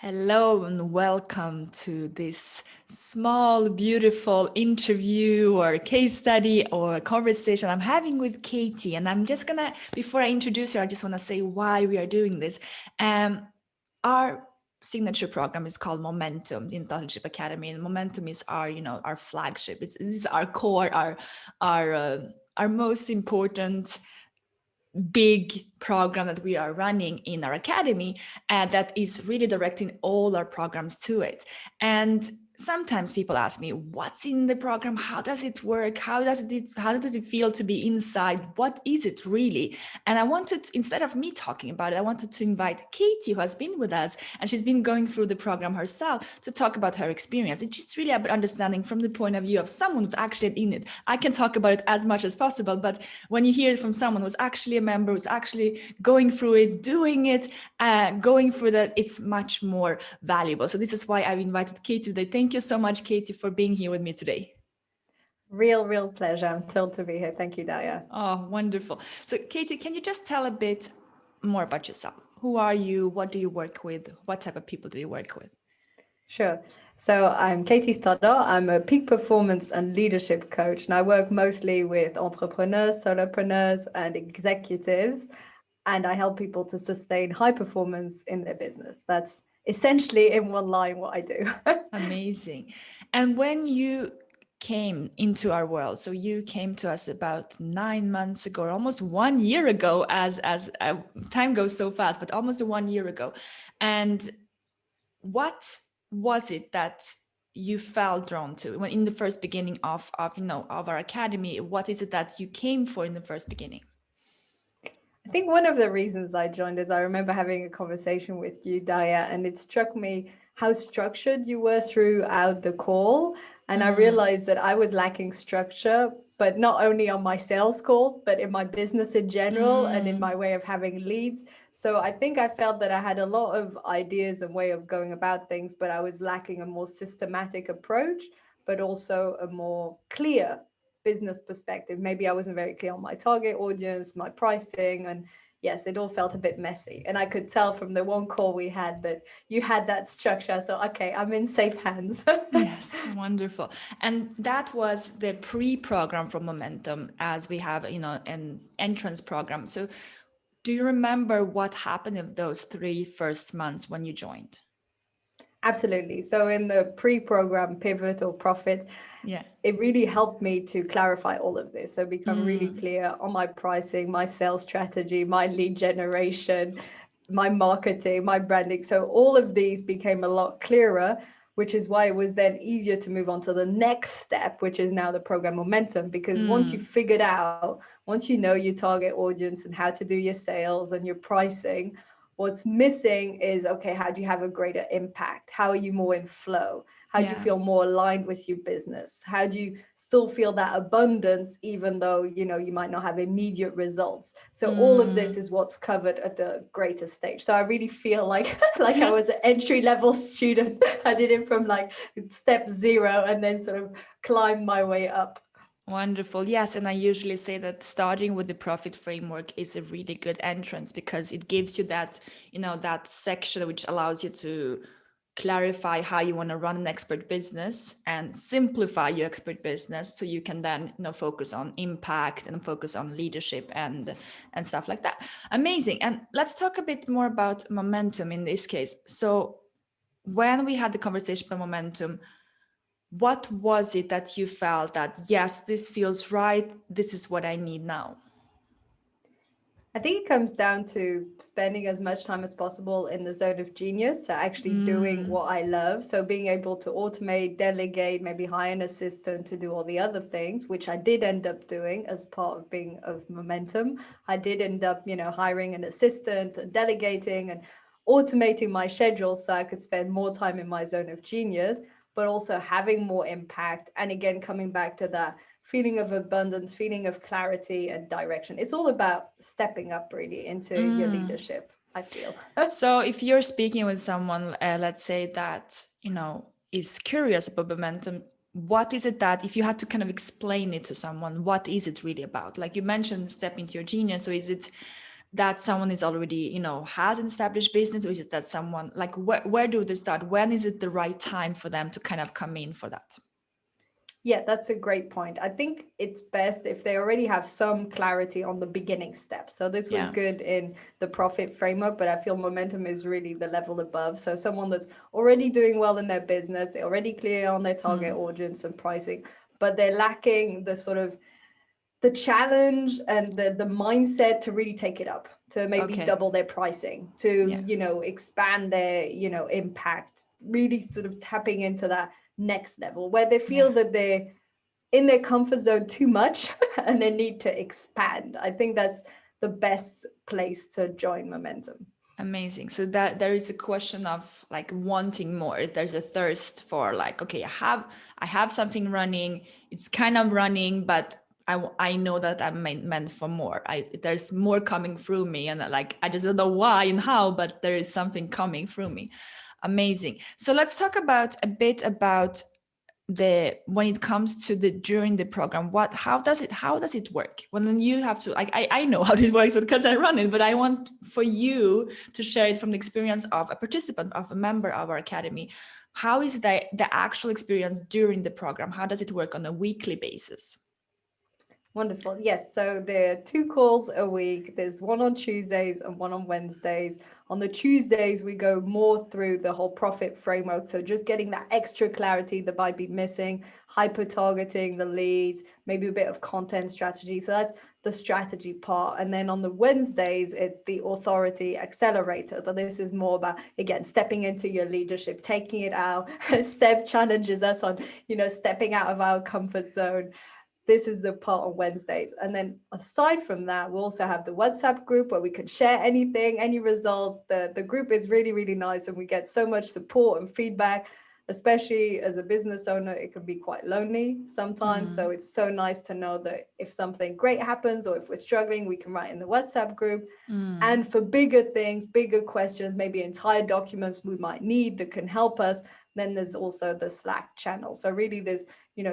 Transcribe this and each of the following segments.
Hello and welcome to this small, beautiful interview or case study or conversation I'm having with Katie. And I'm just gonna, before I introduce her, I just wanna say why we are doing this. Our signature program is called Momentum in Leadership Academy, and Momentum is our flagship. This is our core, our most important big program that we are running in our academy, and that is really directing all our programs to it. And sometimes people ask me, what's in the program? How does it work? How does it feel to be inside? What is it really? And I wanted, instead of me talking about it, I wanted to invite Katie, who has been with us, and she's been going through the program herself, to talk about her experience. It's just really about understanding from the point of view of someone who's actually in it. I can talk about it as much as possible, but when you hear it from someone who's actually a member, who's actually going through it, doing it, going through that, it's much more valuable. So this is why I've invited Katie today. Thank you so much, Katie, for being here with me today. Real pleasure. I'm thrilled to be here. Thank you, Daria. Oh, wonderful. So Katie, can you just tell a bit more about yourself? Who are you? What do you work with? What type of people do you work with? Sure. So I'm Katie Stoddart. I'm a peak performance and leadership coach, and I work mostly with entrepreneurs, solopreneurs, and executives. And I help people to sustain high performance in their business. That's essentially in one line what I do. Amazing. And when you came into our world, so you came to us about 9 months ago, or almost 1 year ago, as time goes so fast, but almost 1 year ago. And what was it that you felt drawn to when in the first beginning of our academy? What is it that you came for in the first beginning? I think one of the reasons I joined is I remember having a conversation with you, Daya, and it struck me how structured you were throughout the call. And I realized that I was lacking structure, but not only on my sales calls, but in my business in general and in my way of having leads. So I think I felt that I had a lot of ideas and way of going about things, but I was lacking a more systematic approach, but also a more clear business perspective. Maybe I wasn't very clear on my target audience, my pricing, and yes, it all felt a bit messy. And I could tell from the one call we had that you had that structure. So, okay, I'm in safe hands. Yes, wonderful. And that was the pre-program for Momentum, as we have, an entrance program. So do you remember what happened in those 3 first months when you joined? Absolutely. So, in the pre program pivot or profit, Yeah. it really helped me to clarify all of this. So, become really clear on my pricing, my sales strategy, my lead generation, my marketing, my branding. So, all of these became a lot clearer, which is why it was then easier to move on to the next step, which is now the program momentum. Because once you figured out, once you know your target audience and how to do your sales and your pricing, what's missing is, okay, how do you have a greater impact? How are you more in flow? How do you Yeah. feel more aligned with your business? How do you still feel that abundance, even though, you might not have immediate results? So all of this is what's covered at the greater stage. So I really feel like like I was an entry level student. I did it from like step zero and then sort of climbed my way up. Wonderful. Yes. And I usually say that starting with the profit framework is a really good entrance because it gives you that section which allows you to clarify how you want to run an expert business and simplify your expert business so you can then focus on impact and focus on leadership and stuff like that. Amazing. And let's talk a bit more about momentum in this case. So when we had the conversation about momentum, what was it that you felt that, yes, this feels right, this is what I need now? I think it comes down to spending as much time as possible in the zone of genius. So actually doing what I love. So being able to automate, delegate, maybe hire an assistant to do all the other things, which I did end up doing as part of being of momentum. I did end up, hiring an assistant and delegating and automating my schedule so I could spend more time in my zone of genius, but also having more impact. And again, coming back to that feeling of abundance, feeling of clarity and direction. It's all about stepping up really into your leadership, I feel. So if you're speaking with someone, let's say that, is curious about momentum, what is it that, if you had to kind of explain it to someone, what is it really about? Like you mentioned, step into your genius. So is it that someone is already, has an established business, or is it that someone like where do they start? When is it the right time for them to kind of come in for that? Yeah, that's a great point. I think it's best if they already have some clarity on the beginning steps. So this was Yeah. good in the profit framework, but I feel momentum is really the level above. So someone that's already doing well in their business, they're already clear on their target audience and pricing, but they're lacking the sort of the challenge and the mindset to really take it up, to maybe Okay. double their pricing, to Yeah. expand their impact, really sort of tapping into that next level where they Yeah. feel that they're in their comfort zone too much and they need to expand. I think that's the best place to join Momentum. Amazing. So that there is a question of like wanting more. There's a thirst for like, okay, I have something running. It's kind of running, but I know that I'm meant for more. There's more coming through me, and like I just don't know why and how, but there is something coming through me. Amazing. So let's talk about a bit about when it comes to the during the program. How does it work when you have to, like, I know how this works because I run it, but I want for you to share it from the experience of a participant, of a member of our academy. How is the actual experience during the program? How does it work on a weekly basis? Wonderful. Yes. So there are 2 calls a week. There's one on Tuesdays and one on Wednesdays. On the Tuesdays, we go more through the whole profit framework. So just getting that extra clarity that might be missing, hyper targeting the leads, maybe a bit of content strategy. So that's the strategy part. And then on the Wednesdays, it's the authority accelerator. So this is more about, again, stepping into your leadership, taking it out. Step challenges us on, stepping out of our comfort zone. This is the part on Wednesdays. And then aside from that, we'll also have the WhatsApp group where we can share anything, any results. The group is really, really nice, and we get so much support and feedback. Especially as a business owner, it can be quite lonely sometimes. So it's so nice to know that if something great happens or if we're struggling, we can write in the WhatsApp group. And for bigger things, bigger questions, maybe entire documents we might need that can help us, then there's also the Slack channel. So really there's,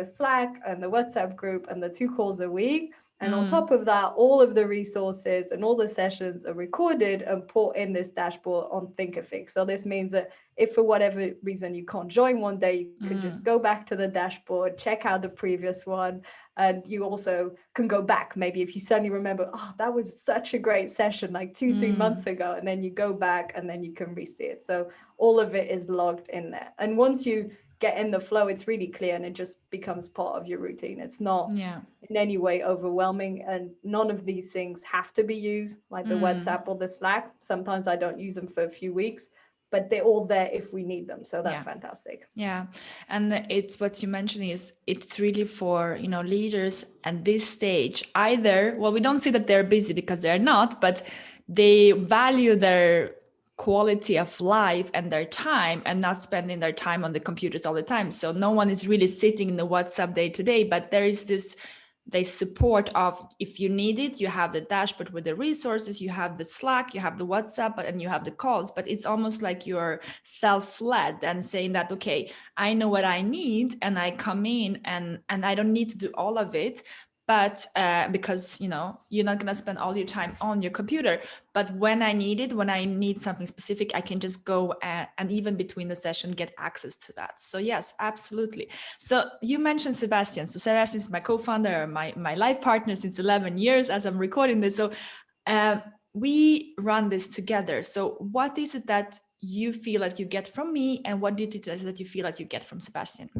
Slack and the WhatsApp group and the 2 calls a week. And on top of that, all of the resources and all the sessions are recorded and put in this dashboard on Thinkific. So this means that if for whatever reason you can't join one day, you could just go back to the dashboard, check out the previous one. And you also can go back. Maybe if you suddenly remember, oh, that was such a great session like 2-3 months ago, and then you go back and then you can re-see it. So all of it is logged in there. And once you get in the flow, it's really clear and it just becomes part of your routine. It's not in any way overwhelming, and none of these things have to be used, like the WhatsApp or the Slack. Sometimes I don't use them for a few weeks, but they're all there if we need them. So that's fantastic. Yeah. And it's what you mentioned is it's really for, leaders at this stage, either, well, we don't see that they're busy because they're not, but they value their quality of life and their time and not spending their time on the computers all the time. So no one is really sitting in the WhatsApp day to day, but there is this they support of, if you need it, you have the dashboard with the resources, you have the Slack, you have the WhatsApp, and you have the calls. But it's almost like you're self-led and saying that, okay, I know what I need and I come in and I don't need to do all of it. But because, you're not going to spend all your time on your computer. But when I need something specific, I can just go and even between the session, get access to that. So yes, absolutely. So you mentioned Sebastian. So Sebastian is my co-founder, my life partner since 11 years as I'm recording this. So we run this together. So what is it that you feel that you get from me, and what is it that you feel that you get from Sebastian?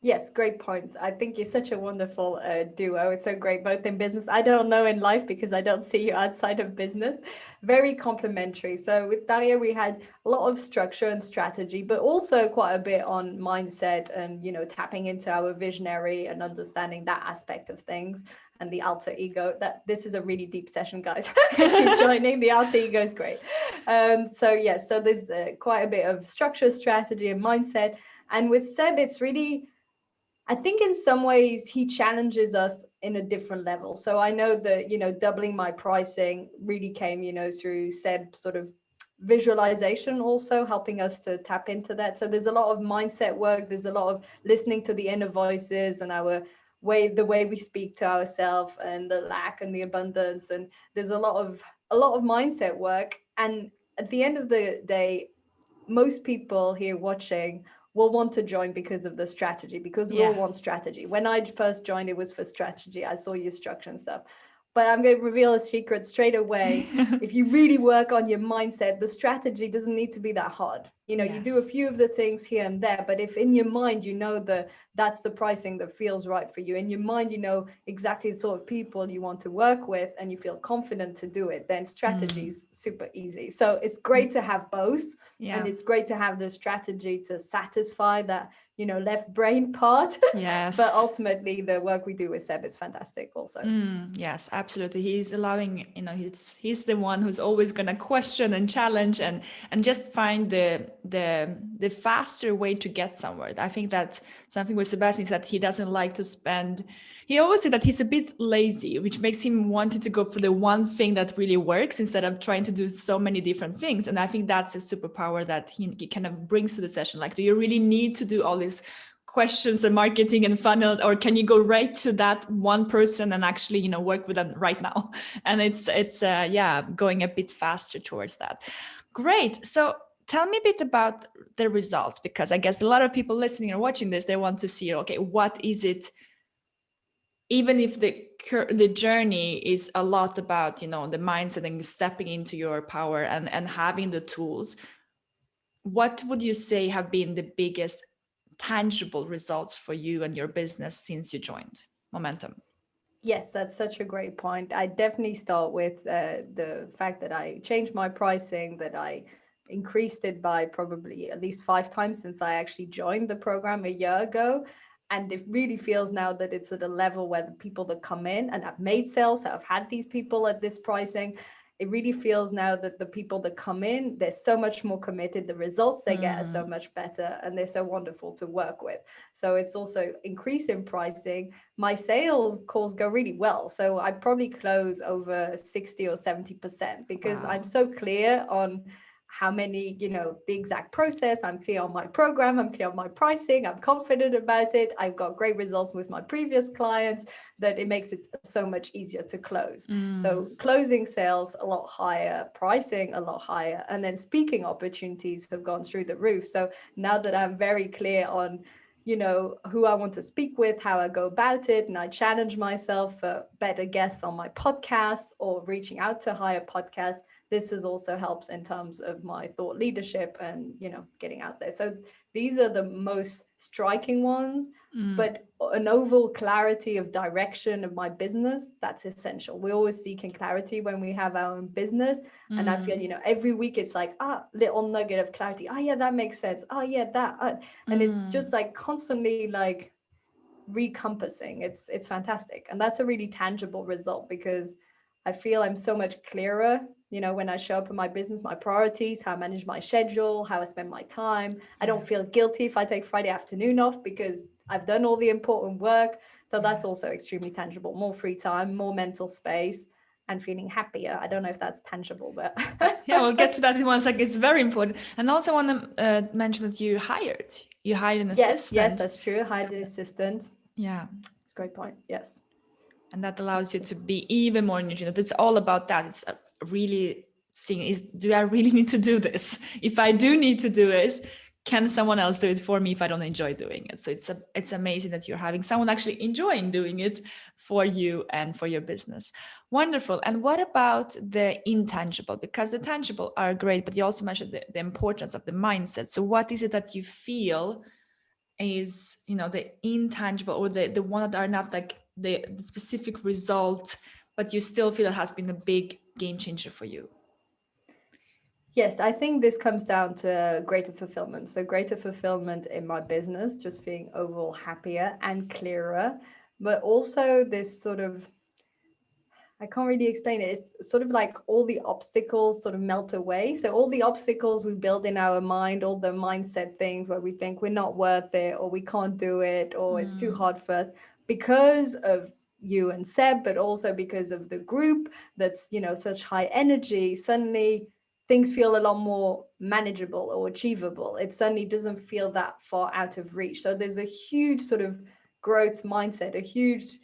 Yes, great points. I think you're such a wonderful duo. It's so great, both in business. I don't know in life because I don't see you outside of business. Very complementary. So with Daria, we had a lot of structure and strategy, but also quite a bit on mindset and, tapping into our visionary and understanding that aspect of things and the alter ego. This is a really deep session, guys. Keep joining. The alter ego is great. So there's quite a bit of structure, strategy, and mindset. And with Seb, it's really, I think in some ways he challenges us in a different level. So I know that, doubling my pricing really came, through Seb's sort of visualization, also helping us to tap into that. So there's a lot of mindset work. There's a lot of listening to the inner voices and the way we speak to ourselves and the lack and the abundance. And there's a lot of a lot of mindset work. And at the end of the day, most people here watching will want to join because of the strategy, because we all Yeah. want strategy. When I first joined, it was for strategy. I saw your structure and stuff. But I'm going to reveal a secret straight away. If you really work on your mindset, the strategy doesn't need to be that hard. You know, you do a Yes. few of the things here and there, but if in your mind you know that's the pricing that feels right for you, in your mind you know exactly the sort of people you want to work with, and you feel confident to do it, then strategy is super easy. So it's great to have both, and Yeah. it's great to have the strategy to satisfy that, you know, left brain part. But Yes. ultimately the work we do with Seb is fantastic also. Yes, absolutely. He's allowing, he's the one who's always gonna question and challenge and just find the faster way to get somewhere. I think that something with Sebastian is that he doesn't like to spend. He always said that he's a bit lazy, which makes him wanting to go for the one thing that really works instead of trying to do so many different things. And I think that's a superpower that he kind of brings to the session. Like, do you really need to do all these questions and marketing and funnels, or can you go right to that one person and actually work with them right now? And it's yeah, going a bit faster towards that. Great. So tell me a bit about the results, because I guess a lot of people listening or watching this, they want to see, okay, what is it, even if the journey is a lot about the mindset and stepping into your power and having the tools, what would you say have been the biggest tangible results for you and your business since you joined Momentum? Yes, that's such a great point. I definitely start with the fact that I changed my pricing, that I increased it by probably at least 5 times since I actually joined the program a year ago. And it really feels now that it's at a level where the people that come in, and I've made sales, so I've had these people at this pricing. It really feels now that the people that come in, they're so much more committed. The results they get are so much better, and they're so wonderful to work with. So it's also increase in pricing. My sales calls go really well. So I probably close over 60 or 70% because Wow. I'm so clear on how many, the exact process. I'm clear on my program. I'm clear on my pricing. I'm confident about it. I've got great results with my previous clients that it makes it so much easier to close. So closing sales a lot higher, pricing a lot higher, and then speaking opportunities have gone through the roof. So now that I'm very clear on who I want to speak with, how I go about it, and I challenge myself for better guests on my podcast or reaching out to higher podcasts, this has also helped in terms of my thought leadership and getting out there. So these are the most striking ones. But an overall clarity of direction of my business, that's essential. We're always seeking clarity when we have our own business. And I feel, every week it's like, little nugget of clarity. Oh yeah, that makes sense. Oh yeah, that. And it's just like constantly like recompassing. It's fantastic. And that's a really tangible result because I feel I'm so much clearer, when I show up in my business, my priorities, how I manage my schedule, how I spend my time. I don't feel guilty if I take Friday afternoon off because I've done all the important work. So that's also extremely tangible. More free time, more mental space, and feeling happier. I don't know if that's tangible, but Yeah, we'll get to that in one second. It's very important. And also want to mention that you hired an yes, assistant. that's true. I hired an assistant. Yeah. It's a great point. Yes. And that allows you to be even more nutrient. It's all about that. It's really seeing, do I really need to do this? If I do need to do this, can someone else do it for me if I don't enjoy doing it? So it's amazing that you're having someone actually enjoying doing it for you and for your business. Wonderful. And what about the intangible? Because the tangible are great, but you also mentioned the importance of the mindset. So what is it that you feel is the intangible, or the one that are not like the specific result, but you still feel it has been a big game changer for you? Yes, I think this comes down to greater fulfillment. So greater fulfillment in my business, just being overall happier and clearer, but also this sort of, I can't really explain it. It's sort of like all the obstacles sort of melt away. So all the obstacles we build in our mind, all the mindset things where we think we're not worth it or we can't do it or it's too hard for us, because of you and Seb, but also because of the group that's, such high energy, suddenly things feel a lot more manageable or achievable. It suddenly doesn't feel that far out of reach. So there's a huge sort of growth mindset, a huge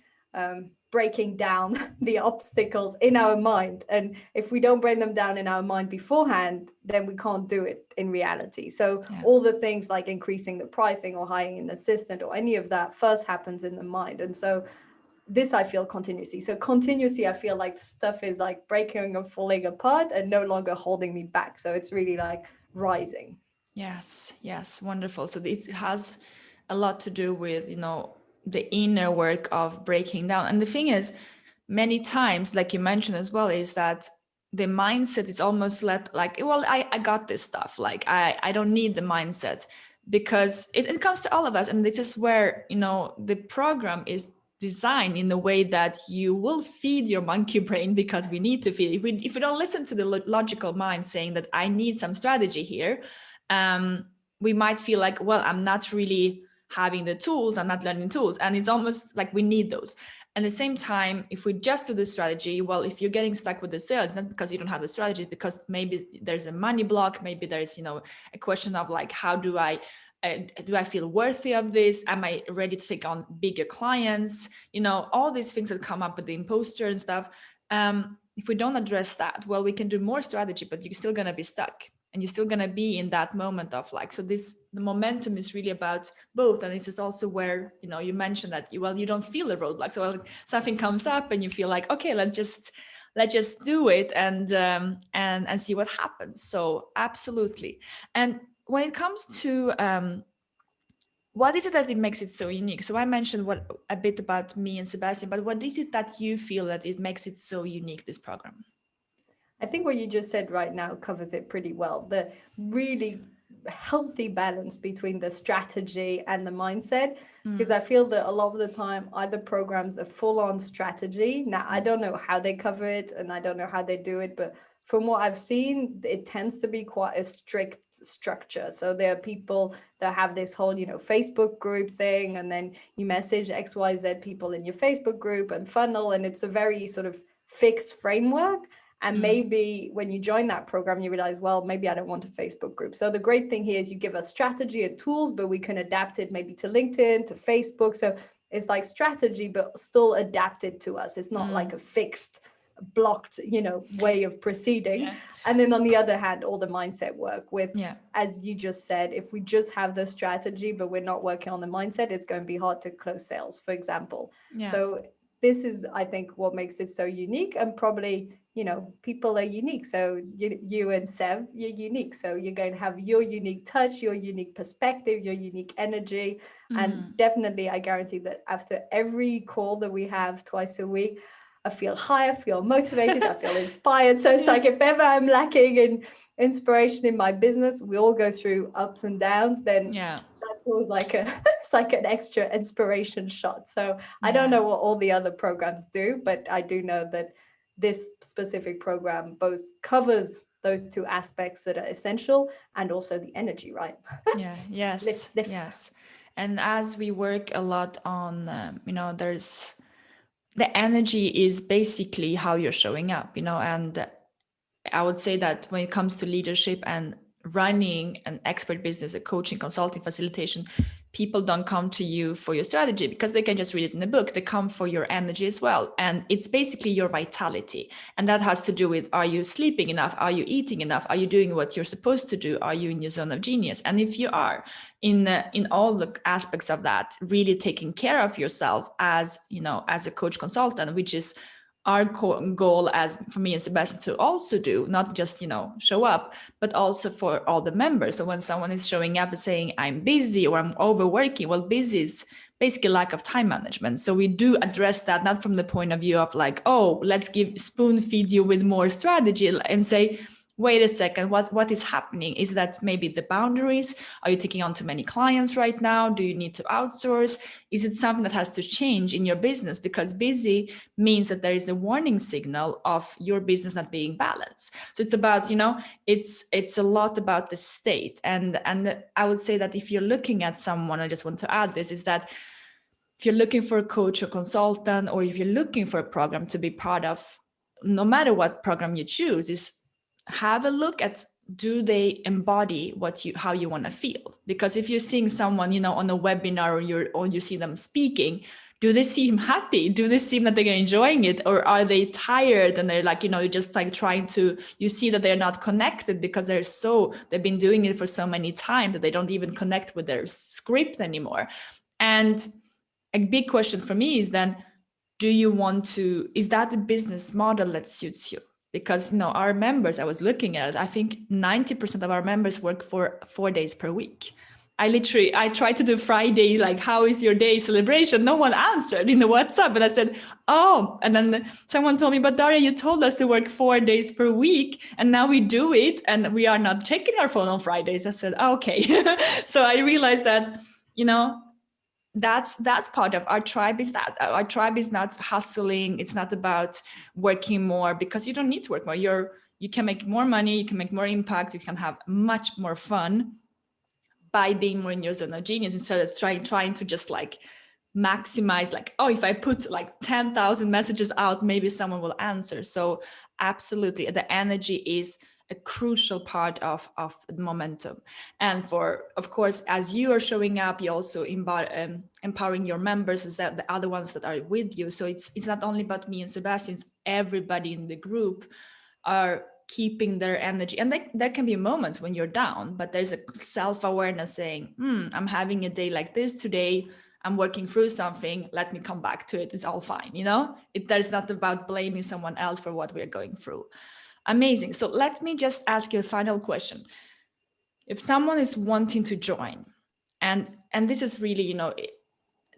breaking down the obstacles in our mind. And if we don't break them down in our mind beforehand, then we can't do it in reality. So all the things like increasing the pricing or hiring an assistant or any of that first happens in the mind. And so this I feel continuously. So continuously, I feel like stuff is like breaking and falling apart and no longer holding me back. So it's really like rising. Yes, wonderful. So it has a lot to do with, the inner work of breaking down. And the thing is, many times, like you mentioned as well, is that the mindset is almost like, well, I got this stuff. Like I don't need the mindset, because it comes to all of us. And this is where, the program is designed in a way that you will feed your monkey brain, because we need to feed. If we don't listen to the logical mind saying that I need some strategy here, we might feel like, well, I'm not really having the tools, I'm not learning tools. And it's almost like we need those. At the same time, if we just do the strategy, well, if you're getting stuck with the sales, not because you don't have the strategy, because maybe there's a money block, maybe there's, a question of like, how do I feel worthy of this? Am I ready to take on bigger clients? All these things that come up with the imposter and stuff. If we don't address that, well, we can do more strategy, but you're still going to be stuck. And you're still going to be in that moment of like, so the momentum is really about both. And this is also where, you mentioned that you don't feel the roadblock. So something comes up and you feel like, okay, let's just do it and see what happens. So absolutely. And when it comes to what is it that it makes it so unique? So I mentioned a bit about me and Sebastian, but what is it that you feel that it makes it so unique, this program? I think what you just said right now covers it pretty well. The really healthy balance between the strategy and the mindset, because I feel that a lot of the time either programs are full on strategy. Now, I don't know how they cover it and I don't know how they do it, but from what I've seen, it tends to be quite a strict structure. So there are people that have this whole, Facebook group thing, and then you message XYZ people in your Facebook group and funnel, and it's a very sort of fixed framework. And maybe when you join that program, you realize, well, maybe I don't want a Facebook group. So the great thing here is you give us strategy and tools, but we can adapt it maybe to LinkedIn, to Facebook. So it's like strategy, but still adapted to us. It's not like a fixed, blocked, way of proceeding. Yeah. And then on the other hand, all the mindset work with, as you just said, if we just have the strategy, but we're not working on the mindset, it's going to be hard to close sales, for example. Yeah. So this is, I think, what makes it so unique. And probably, people are unique. So you and Sev, you're unique. So you're going to have your unique touch, your unique perspective, your unique energy. And definitely, I guarantee that after every call that we have twice a week, I feel high, I feel motivated, I feel inspired. So it's like, if ever I'm lacking in inspiration in my business, we all go through ups and downs, then that's always like it's like an extra inspiration shot. So I don't know what all the other programs do, but I do know that this specific program both covers those two aspects that are essential and also the energy, right? Yes. And as we work a lot on, there's the energy is basically how you're showing up, and I would say that when it comes to leadership and running an expert business, a coaching, consulting, facilitation, people don't come to you for your strategy because they can just read it in a book. They come for your energy as well. And it's basically your vitality. And that has to do with, are you sleeping enough? Are you eating enough? Are you doing what you're supposed to do? Are you in your zone of genius? And if you are in all the aspects of that, really taking care of yourself as a coach consultant, which is our goal as for me and Sebastian to also do, not just, show up, but also for all the members. So when someone is showing up and saying, I'm busy or I'm overworking, well, busy is basically lack of time management. So we do address that, not from the point of view of like, oh, let's spoon feed you with more strategy and say, wait a second, what is happening? Is that maybe the boundaries? Are you taking on too many clients right now? Do you need to outsource? Is it something that has to change in your business? Because busy means that there is a warning signal of your business not being balanced. So it's about, it's a lot about the state. And I would say that if you're looking at someone, I just want to add this, is that if you're looking for a coach or consultant, or if you're looking for a program to be part of, no matter what program you choose, is have a look at, do they embody how you want to feel? Because if you're seeing someone, on a webinar or you see them speaking, do they seem happy? Do they seem that they're enjoying it? Or are they tired and they're like, you're just like trying to, you see that they're not connected because they've been doing it for so many times that they don't even connect with their script anymore. And a big question for me is then, is that the business model that suits you? Because our members, I was looking at it, I think 90% of our members work for 4 days per week. I tried to do Friday, like, how is your day celebration? No one answered in the WhatsApp. And I said, oh, and then someone told me, but Daria, you told us to work 4 days per week. And now we do it. And we are not checking our phone on Fridays. I said, oh, okay. So I realized that, that's part of our tribe. Is that our tribe is not hustling. It's not about working more, because you don't need to work more. You can make more money. You can make more impact. You can have much more fun by being more in your zone of genius, instead of trying to just like maximize, like, oh, if I put like 10,000 messages out, maybe someone will answer. So absolutely, the energy is a crucial part of the momentum. And of course, as you are showing up, you also empowering your members, as the other ones that are with you. So it's not only about me and Sebastian, it's everybody in the group are keeping their energy. And there can be moments when you're down, but there's a self-awareness saying, I'm having a day like this today. I'm working through something. Let me come back to it. It's all fine. That is not about blaming someone else for what we're going through. Amazing. So let me just ask you a final question. If someone is wanting to join, and this is really,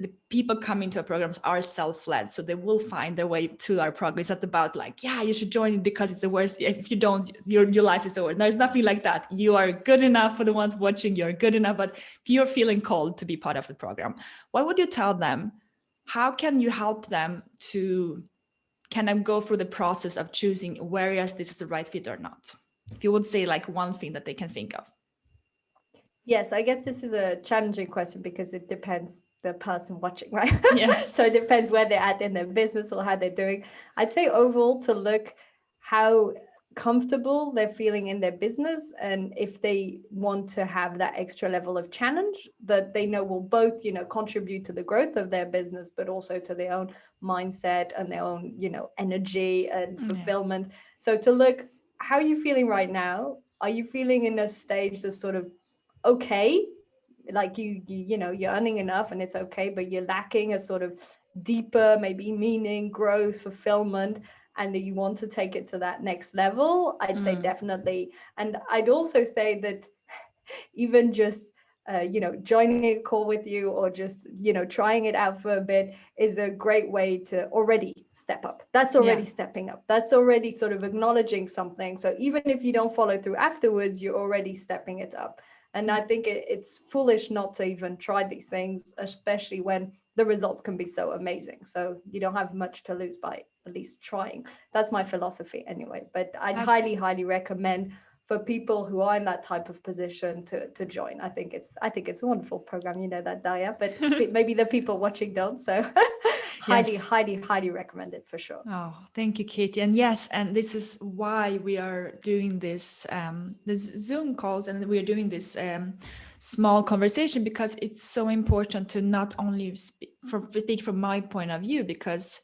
the people coming to our programs are self-led, so they will find their way to our program. It's not about like, yeah, you should join it because it's the worst. If you don't, your life is over. There's nothing like that. You are good enough. For the ones watching, you're good enough. But if you're feeling called to be part of the program, what would you tell them? How can you help them to kind of go through the process of choosing whereas this is the right fit or not? If you would say like one thing that they can think of. Yes, I guess this is a challenging question because it depends the person watching, right? Yes. So it depends where they're at in their business or how they're doing. I'd say overall to look how comfortable they're feeling in their business, and if they want to have that extra level of challenge that they know will both, contribute to the growth of their business, but also to their own mindset and their own, energy and fulfillment. Yeah. So to look, how are you feeling right now? Are you feeling in a stage that's sort of okay, like you're earning enough and it's okay, but you're lacking a sort of deeper, maybe meaning, growth, fulfillment, and that you want to take it to that next level? I'd say definitely. And I'd also say that even just joining a call with you, or just trying it out for a bit, is a great way to already step up. That's already stepping up. That's already sort of acknowledging something. So even if you don't follow through afterwards, you're already stepping it up. And I think it's foolish not to even try these things, especially when the results can be so amazing. So you don't have much to lose by at least trying. That's my philosophy anyway. But I'd highly, highly recommend for people who are in that type of position to join. I think it's a wonderful program. You know that, Daria, but maybe the people watching don't. So highly, highly, highly recommend it for sure. Oh, thank you, Katie. And yes, and this is why we are doing this Zoom calls, and we are doing this small conversation, because it's so important to not only speak from my point of view, because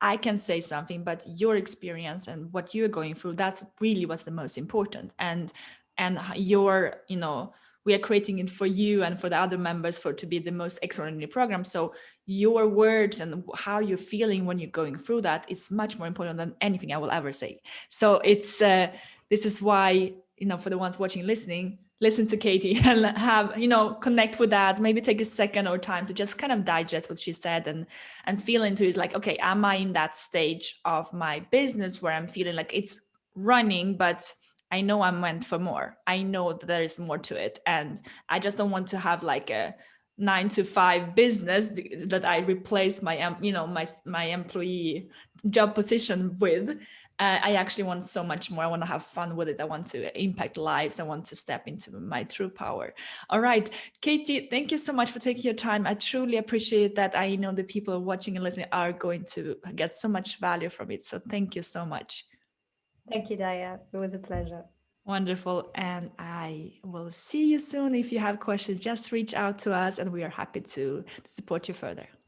I can say something, but your experience and what you're going through, that's really what's the most important. And your, we are creating it for you and for the other members to be the most extraordinary program. So your words and how you're feeling when you're going through that is much more important than anything I will ever say. So it's this is why, for the ones watching, listening, listen to Katie and have, connect with that. Maybe take a second or time to just kind of digest what she said and feel into it. Like, okay, am I in that stage of my business where I'm feeling like it's running, but I know I'm meant for more. I know that there is more to it. And I just don't want to have like a 9-to-5 business that I replace my, my employee job position with. I actually want so much more. I want to have fun with it. I want to impact lives. I want to step into my true power. All right, Katie, thank you so much for taking your time. I truly appreciate that. I know the people watching and listening are going to get so much value from it. So thank you so much. Thank you, Daria. It was a pleasure. Wonderful. And I will see you soon. If you have questions, just reach out to us and we are happy to support you further.